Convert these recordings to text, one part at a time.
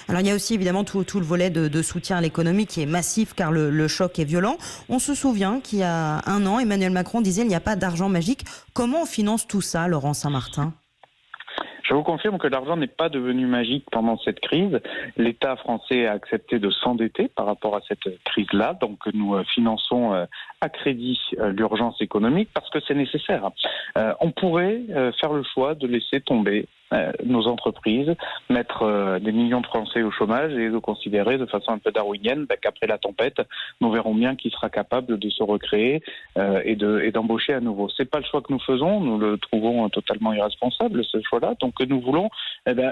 Alors il y a aussi évidemment tout le volet de soutien à l'économie qui est massif car le choc est violent. On se souvient qu'il y a un an, Emmanuel Macron disait il n'y a pas d'argent magique. Comment on finance tout ça, Laurent Saint-Martin ? Je vous confirme que l'argent n'est pas devenu magique pendant cette crise. L'État français a accepté de s'endetter par rapport à cette crise-là. Donc nous finançons à crédit l'urgence économique parce que c'est nécessaire. On pourrait faire le choix de laisser tomber nos entreprises, mettre des millions de Français au chômage et de considérer de façon un peu darwinienne qu'après la tempête, nous verrons bien qui sera capable de se recréer et d'embaucher à nouveau. C'est pas le choix que nous faisons, nous le trouvons totalement irresponsable ce choix-là, donc nous voulons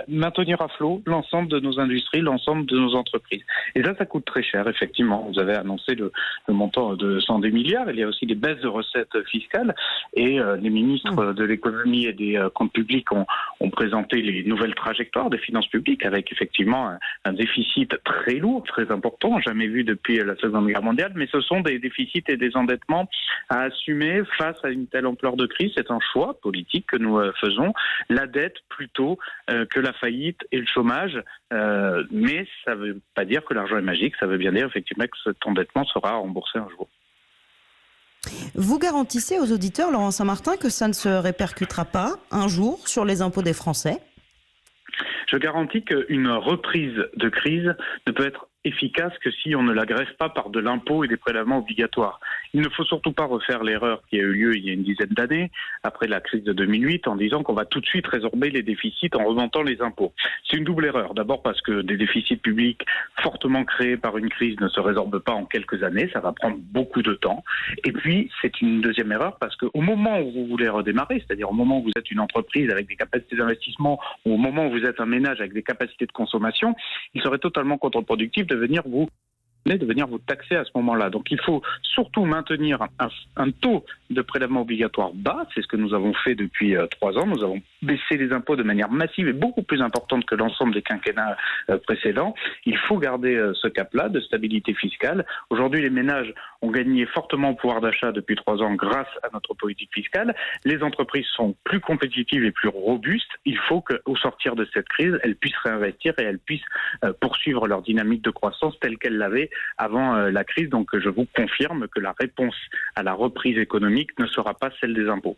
maintenir à flot l'ensemble de nos industries, l'ensemble de nos entreprises. Et ça coûte très cher, effectivement. Vous avez annoncé le montant de 110 milliards, il y a aussi des baisses de recettes fiscales et les ministres de l'économie et des comptes publics ont présenté les nouvelles trajectoires des finances publiques avec effectivement un déficit très lourd, très important, jamais vu depuis la Seconde Guerre mondiale, mais ce sont des déficits et des endettements à assumer face à une telle ampleur de crise. C'est un choix politique que nous faisons, la dette plutôt que la faillite et le chômage, mais ça ne veut pas dire que l'argent est magique, ça veut bien dire effectivement que cet endettement sera remboursé un jour. Vous garantissez aux auditeurs, Laurent Saint-Martin, que ça ne se répercutera pas un jour sur les impôts des Français ? Je garantis qu'une reprise de crise ne peut être efficace que si on ne la greffe pas par de l'impôt et des prélèvements obligatoires. Il ne faut surtout pas refaire l'erreur qui a eu lieu il y a une dizaine d'années, après la crise de 2008, en disant qu'on va tout de suite résorber les déficits en remontant les impôts. C'est une double erreur. D'abord parce que des déficits publics fortement créés par une crise ne se résorbent pas en quelques années, ça va prendre beaucoup de temps. Et puis, c'est une deuxième erreur parce qu'au moment où vous voulez redémarrer, c'est-à-dire au moment où vous êtes une entreprise avec des capacités d'investissement, ou au moment où vous êtes un ménage avec des capacités de consommation, il serait totalement contre-productif de venir vous taxer à ce moment-là. Donc il faut surtout maintenir un taux de prélèvement obligatoire bas, c'est ce que nous avons fait depuis 3 ans. Nous avons baissé les impôts de manière massive et beaucoup plus importante que l'ensemble des quinquennats précédents. Il faut garder ce cap-là de stabilité fiscale. Aujourd'hui, les ménages ont gagné fortement en pouvoir d'achat depuis 3 ans grâce à notre politique fiscale. Les entreprises sont plus compétitives et plus robustes. Il faut qu'au sortir de cette crise, elles puissent réinvestir et elles puissent poursuivre leur dynamique de croissance telle qu'elles l'avaient avant la crise. Donc je vous confirme que la réponse à la reprise économique ne sera pas celle des impôts.